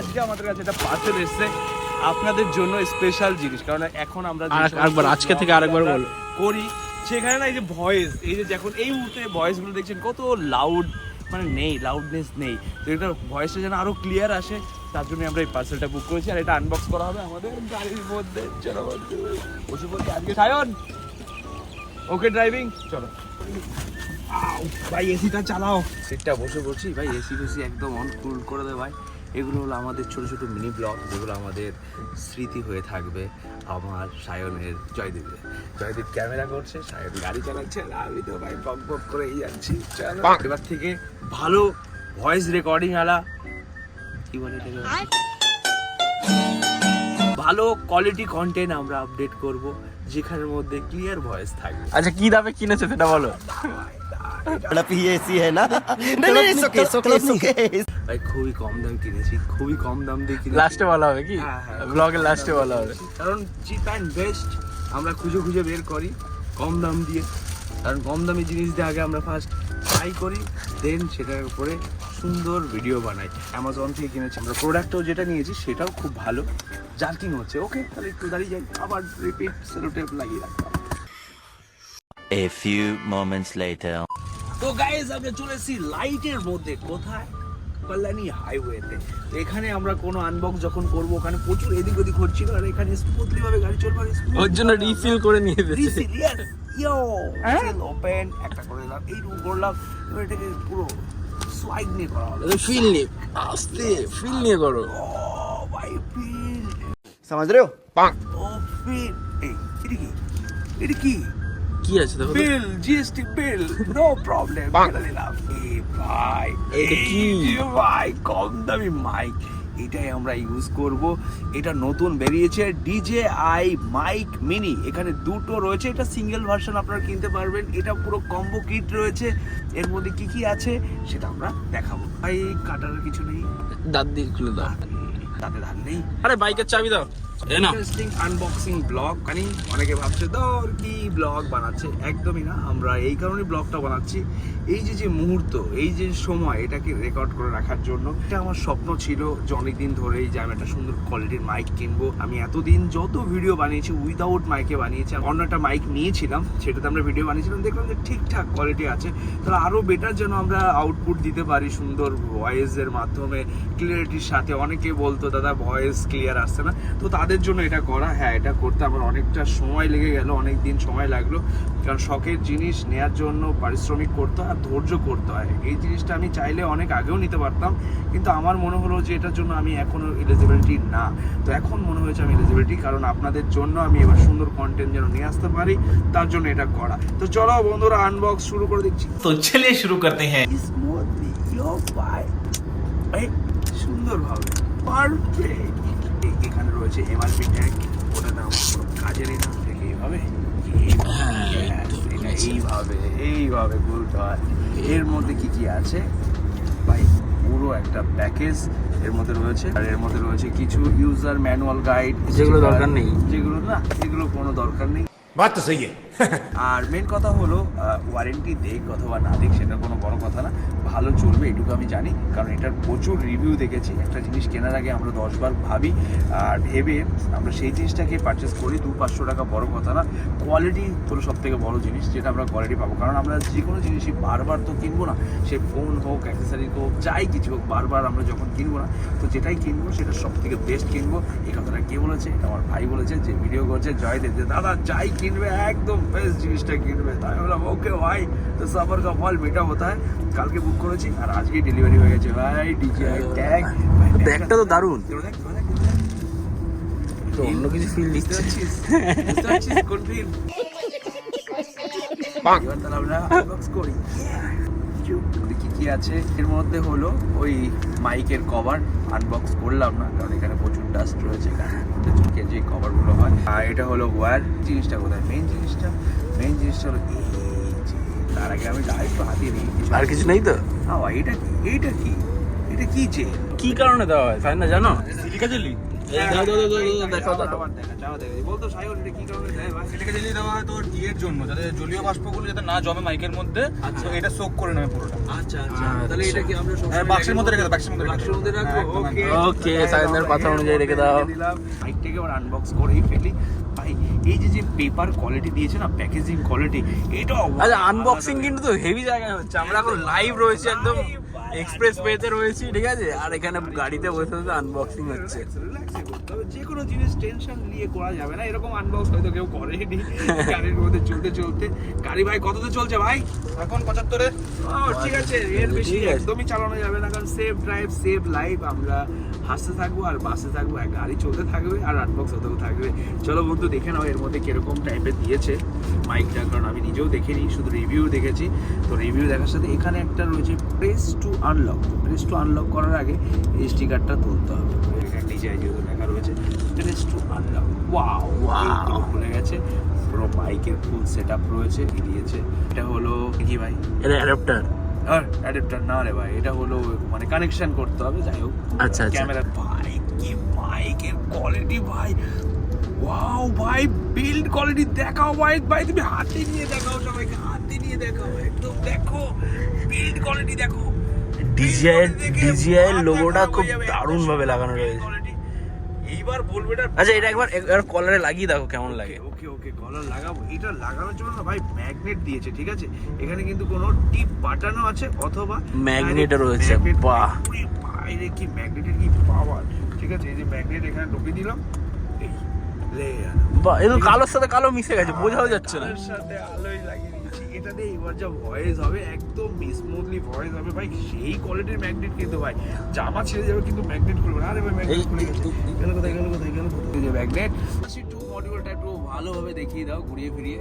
আজকে আমাদের কাছে একটা পার্সেল এসেছে আপনাদের জন্য স্পেশাল জিনিস, কারণ এখন আমরা আরেকবার আজকে থেকে আরেকবার বল করি সেখানে না এই যে ভয়েস, এই যে যখন এই মুহূর্তে ভয়েসগুলো দেখছেন কত লাউড, মানে নেই লাউডনেস নেই, তো এটা ভয়েসটা যেন আরো ক্লিয়ার আসে, তার জন্য আমরা এই পার্সেলটা বুক করেছি। আর এটা আনবক্স করা হবে আমাদের গাড়ির মধ্যে। চলো বসে বলছি আজকে সায়ন ওকে ড্রাইভিং, চলো ভাই এসিটা চালাও। সিটটা বসে বলছি ভাই, এসি বেসি একদম অন কুল করে দে ভাই। এগুলো হলো আমাদের ছোট ছোট মিনি ব্লগ, যেগুলো আমাদের স্মৃতি হয়ে থাকবে আমার সায়নের জয়দীপের। জয়দীপ ক্যামেরা করছে, সায়ন গাড়ি চালাচ্ছে, আর আমি তো ভাই বক বক করেই যাচ্ছি। চলো এবার থেকে ভালো ভয়েস রেকর্ডিং আলা কি বলে এটাকে, ভালো কোয়ালিটি কন্টেন্ট আমরা আপডেট করব, যেখানের মধ্যে ক্লিয়ার ভয়েস থাকবে। আচ্ছা কি দামে কিনেছে সেটা বলো। ভাই খুবই কম দাম কিনেছি, খুবই কম দাম দিয়ে কিনেছি। লাস্টে বলা হবে কি, ব্লগের লাস্টে বলা হবে, কারণ চিপ অ্যান্ড বেস্ট আমরা খুঁজে খুঁজে বের করি কম দাম দিয়ে, কারণ কম দামি জিনিস দিয়ে আগে আমরা ফার্স্ট ট্রাই করি, দেন সেটার উপরে সুন্দর ভিডিও বানাই। অ্যামাজন থেকে কিনেছি আমরা, প্রোডাক্টও যেটা নিয়েছি সেটাও খুব ভালো, জার্কিং হচ্ছে। ওকে তাহলে একটু দাঁড়িয়ে যাই, আবার রিপিট সেলোটেপ লাগিয়ে রাখতাম। A few moments later. তো গাইস আমরা চলে এসেছি লাইটের মধ্যে, কোথায়? কল্যাণী হাইওয়েতে। এখানে আমরা কোনো আনবক্স যখন করবো ওখানে প্রচুর এদিক ওদিক হচ্ছিল, আর এখানে স্মুথলি ভাবে গাড়ি চলবে। ওর জন্য রিফিল করে নিয়ে এসেছে। ওপেন একটা করে দিলাম, এই রুম করলাম, এবার এটাকে পুরো সোয়াইগ নিয়ে করা হলো। ফিল নিয়ে আস্তে ফিল নিয়ে করো। ও ভাই ফিল, समझ रहे हो? ও ফিল, এই এটা কি, এটা কি কি আছে দেখো বিল, জিএসটি বিল, নো প্রবলেম, কেটে দিলাম। এই ভাই এটা কি? এই ভাই কম দামি মাইক, এটাই আমরা ইউজ করব। এটা নতুন বেরিয়েছে DJI মাইক মিনি, এখানে দুটো রয়েছে, এটা সিঙ্গেল ভার্সন আপনারা কিনতে পারবেন, এটা পুরো কম্বো কিট রয়েছে। এর মধ্যে কি কি আছে সেটা আমরা দেখাবো। ভাই কাটার কিছু নেই, দাঁত দিয়ে খুলে দাও। তাতে ধার নেই। আরে বাইকের চাবি দাও। এই না ইন্টারেস্টিং আনবক্সিং ব্লগ, মানে অনেকে ভাবছে ধর কি ব্লগ বানাচ্ছে, একদমই না। আমরা এই কারণে ব্লগটা বানাচ্ছি, এই যে মুহূর্ত, এই যে সময়, এটাকে রেকর্ড করে রাখার জন্য। এটা আমার স্বপ্ন ছিল যে অনেকদিন ধরেই, যে আমি একটা সুন্দর কোয়ালিটির মাইক কিনবো। আমি এতদিন যত ভিডিও বানিয়েছি উইদাউট মাইকে বানিয়েছি, অন্য একটা মাইক নিয়েছিলাম, সেটাতে আমরা ভিডিও বানিয়েছিলাম, দেখলাম যে ঠিকঠাক কোয়ালিটি আছে, তাহলে আরও বেটার যেন আমরা আউটপুট দিতে পারি সুন্দর ভয়েসের মাধ্যমে, ক্লিয়ারিটির সাথে। অনেকে বলতো দাদা ভয়েস ক্লিয়ার আসছে না, তো তাদের জন্য এটা করা। হ্যাঁ, এটা করতে আমার অনেকটা সময় লেগে গেল, অনেক দিন সময় লাগলো, কারণ শখের জিনিস নেওয়ার জন্য পারিশ্রমিক করতে হয় আর ধৈর্য করতে হয়। এই জিনিসটা আমি চাইলে অনেক আগেও নিতে পারতাম, কিন্তু আমার মনে হলো যে এটার জন্য আমি এখনো এলিজিবিলিটি না। তো এখন মনে হয়েছে আমি এলিজিবিলিটি, কারণ আপনাদের জন্য আমি এবার সুন্দর কন্টেন্ট যেন নিয়ে আসতে পারি, তার জন্য এটা করা। তো চলো বন্ধুরা আনবক্স শুরু করে দিচ্ছি। तो चलिए शुरू करते हैं। স্মুথলি ইয়ো ভাই, এই সুন্দরভাবে পারফেক্ট। এখানে রয়েছে এমআরপি ট্যাগ, ওটা না আমার কোনো কাজেরই না, থেকে এইভাবে এইভাবে এইভাবে খুলতে হয়। এর মধ্যে কি কি আছে ভাই, পুরো একটা প্যাকেজ এর মধ্যে রয়েছে, আর এর মধ্যে রয়েছে কিছু ইউজার ম্যানুয়াল গাইড, যেগুলো দরকার নেই, যেগুলো না, এগুলো কোনো দরকার নেই। बात तो सही है। আর মেন কথা হলো ওয়ারেন্টি দেখ অথবা না দেখ সেটা কোনো বড় কথা না, ভালো চলবে এটুকু আমি জানি, কারণ এটার প্রচুর রিভিউ দেখেছি। একটা জিনিস কেনার আগে আমরা 10 বার ভাবি, আর ভেবে আমরা সেই জিনিসটাকে পারচেস করি। 200-500 টাকা বড় কথা না, কোয়ালিটি হলো সব থেকে বড় জিনিস, যেটা আমরা কোয়ালিটি পাবো। কারণ আমরা যে কোনো জিনিসই বারবার তো কিনবো না, সে ফোন হোক, অ্যাক্সেসরি হোক, যাই কিছু হোক, বারবার আমরা যখন কিনবো না, তো যেটাই কিনবো সেটা সব থেকে বেস্ট কিনবো। এই কথাটা কে বলেছে? এটা আমার ভাই বলেছে, যে ভিডিও করছে জয়দেব, যে দাদা যাই কিনবে একদম বেস্ট জিনিসটা কিনবে। তাই বললাম ওকে ভাই, তো সফর কা ফল মিঠা হতা হয়। কালকে বুক করেছি আর আজকে ডেলিভারি হয়ে গেছে ভাই। DJI ট্যাগ, ব্যাগটা তো দারুণ, তো অন্য কিছু ফিল দিচ্ছে। কোন ফিল? এবার তাহলে আমরা আনবক্স করি। দেখি কি আছে এর মধ্যে। হলো ওই মাইকের কভার, আনবক্স করলাম না কারণ এখানে প্রচুর ডাস্ট রয়েছে, চোখে যে কভারগুলো হয়। আর এটা হলো ওয়্যার। জিনিসটা কোথায়? মেইন জিনিসটা হলো এই যে, তার আগে আমি ডাইরেক্ট হাতিয়ে নিই। আর কিছু নেই তো? এইটা কি? এইটা কি? এটা কি যে কি কারণে দেওয়া হয় ফাইন না জানো? Silica jelly. দেখাও আবার দেখা যাও দেখি বলতো সাইকেল এটা কি কারণে দেয় ভাই? এটাকে জ্বালিয়ে দেওয়া হয় তোর ইয়ের জন্য, যাতে জলীয় বাষ্পগুলো যাতে না জমে মাইকের মধ্যে, তো এটা সোক করে নেবে পুরোটা। আচ্ছা আচ্ছা তাহলে এটা কি আমরা হ্যাঁ, বাক্সের মধ্যে রেখে দাও, বাক্সের মধ্যে রেখে দাও। বাক্সের মধ্যে রাখবো। একদম, ওকে ওকে, সাইনের কথা অনুযায়ী রেখে দাও। বাইকটাকে আবার আনবক্স করেই ফেলি ভাই। এই যে যে পেপার কোয়ালিটি দিয়েছে না, প্যাকেজিং কোয়ালিটি, এটা আচ্ছা, আনবক্সিং কিন্তু তো হেভি জায়গায় হচ্ছে। আমরা এখন লাইভ রয়েছে, একদম এক্সপ্রেস ওয়েতে রয়েছি, ঠিক আছে? আর এখানে গাড়িতে বসে বসে আনবক্সিং হচ্ছে। রিল্যাক্সে করতে হবে। যে কোনো জিনিস টেনশন নিয়ে করা যাবে না। এরকম আনবক্স হয়তো কেউ করেনি গাড়ির মধ্যে চলতে চলতে। গাড়ি ভাই কততে চলছে ভাই? এখন 75-এ। ঠিক আছে, এর বেশি ঠিক আছে। একদমই চালানো যাবে না, কারণ সেফ ড্রাইভ সেভ লাইফ। আমরা হাসতে থাকবো আর বাসে থাকবো, আর গাড়ি চলতে থাকবে আর আনবক্স হতেও থাকবে। চলো বন্ধু দেখে নাও এর মধ্যে কিরকম টাইপের দিয়েছে মাইকটা, কারণ আমি নিজেও দেখিনি, শুধু রিভিউ দেখেছি। তো রিভিউ দেখার সাথে এখানে একটা রয়েছে press two unlock. Press two unlock করার আগে এই স্টিকারটা তুলতে হবে। এখানে নিচে যেহেতু লেখা রয়েছে press two unlock. Wow wow, খুলে গেছে। পুরো বাইকের ফুল সেট আপ রয়েছে, দিয়েছে। এটা হলো কি ভাই? এটা অ্যাডাপ্টার। আর অ্যাডাপ্টার না রে ভাই, এটা হলো মানে কানেকশন করতে হবে, যাই হোক। আচ্ছা, আচ্ছা। ক্যামেরা ভাই, কি মাইকের কোয়ালিটি ভাই, ওয়াও ভাই, বিল্ড কোয়ালিটি দেখাও ভাই। ভাই তুমি হাতে নিয়ে দেখাও, সবাইকে হাতে নিয়ে দেখাও, একদম দেখো বিল্ড কোয়ালিটি দেখো। DJI লোগোটা খুব দারুণ ভাবে লাগানো রয়েছে। এইবার বলবো এটা। আচ্ছা, এটা একবার কলারে লাগিয়ে দেখো কেমন লাগে। ওকে ওকে, কলার লাগাবো। এটা লাগানোর জন্য না ভাই ম্যাগনেট দিয়েছে, ঠিক আছে? এখানে কিন্তু কোনো টিপ বাটনও আছে, অথবা ম্যাগনেটও রয়েছে। বাহ, বাইরে কি ম্যাগনেটের কি পাওয়ার, ঠিক আছে? এই যে ম্যাগনেট এখানে ঢুকিয়ে দিলাম, এই লেয়ার। বাহ, এটা কালোর সাথে কালো মিশে গেছে, বোঝাও যাচ্ছে না। কালোর সাথে আলোই লাগিয়ে দিয়েছি। এটাতে এবার যা ভয়েস হবে, একদম স্মুথলি ভয়েস হবে ভাই। সেই কোয়ালিটির ম্যাগনেট কিন্তু ভাই, জামা ছেড়ে যাবে কিন্তু ম্যাগনেট করবে না। আরে ভাই ম্যাগনেট খুলে গেছে। গেল কোথায়, গেল কোথায়, গেল কোথায়? এই যে ম্যাগনেট। টু মডিউলটা একটু ভালোভাবে দেখিয়ে দাও, ঘুরিয়ে ফিরিয়ে।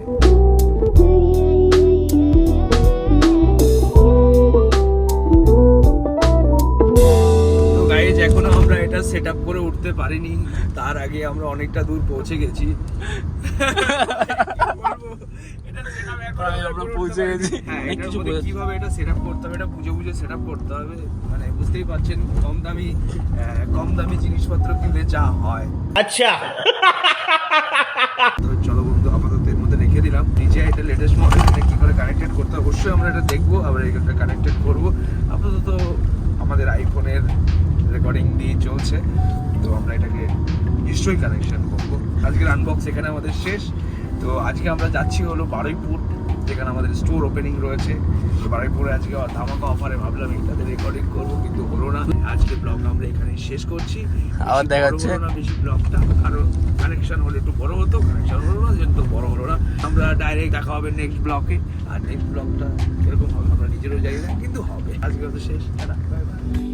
তো গাইজ, এখনো আমরা এটা সেট আপ করে উঠতে পারিনি, তার আগে আমরা অনেকটা দূর পৌঁছে গেছি। আমরা পৌঁছে গেছি। হ্যাঁ, অনেক এটার কিছু মধ্যে বোঝা- কিভাবে এটা সেট আপ করতে হবে, এটা বুঝে বুঝে সেট আপ করতে হবে। মানে বুঝতেই পারছেন, কম দামি জিনিসপত্র কিনলে যা হয়। अच्छा তো চলো বন্ধু, আপাতত এর মধ্যে রেখে দিলাম। নিজে এটা লেটেস্ট মডেল, এটা কি করে কানেক্টেড করতে হবে অবশ্যই আমরা এটা দেখবো, আবার এটা কানেক্টেড করবো। আপাতত আমাদের আইফোনের রেকর্ডিং দিয়ে চলছে, তো আমরা এটাকে নিশ্চয়ই কানেকশন করবো। আজকের আনবক্স এখানে আমাদের শেষ। তো আজকে আমরা যাচ্ছি হলো বারুইপুর, যেখানে আমাদের স্টোর ওপেনিং রয়েছে। তো বারুইপুরে আজকে ধামাকা অফারে ভাবলাম এটাতে রেকর্ডিং করবো, কিন্তু হলো না। আজকে ব্লগ আমরা এখানে শেষ করছি। আবার বেশি দেখা বড় যাচ্ছে। হলো না বেশি ব্লগটা, কারণ কানেকশন হলে একটু বড় হতো, কানেকশন হলো না, যেহেতু বড় হলো না। আমরা ডাইরেক্ট দেখা হবে নেক্সট ব্লগে। আর নেক্সট ব্লগটা কিরকম হবে আমরা নিজেরও জানি না, কিন্তু হবে। আজকে তো শেষ। Bye bye.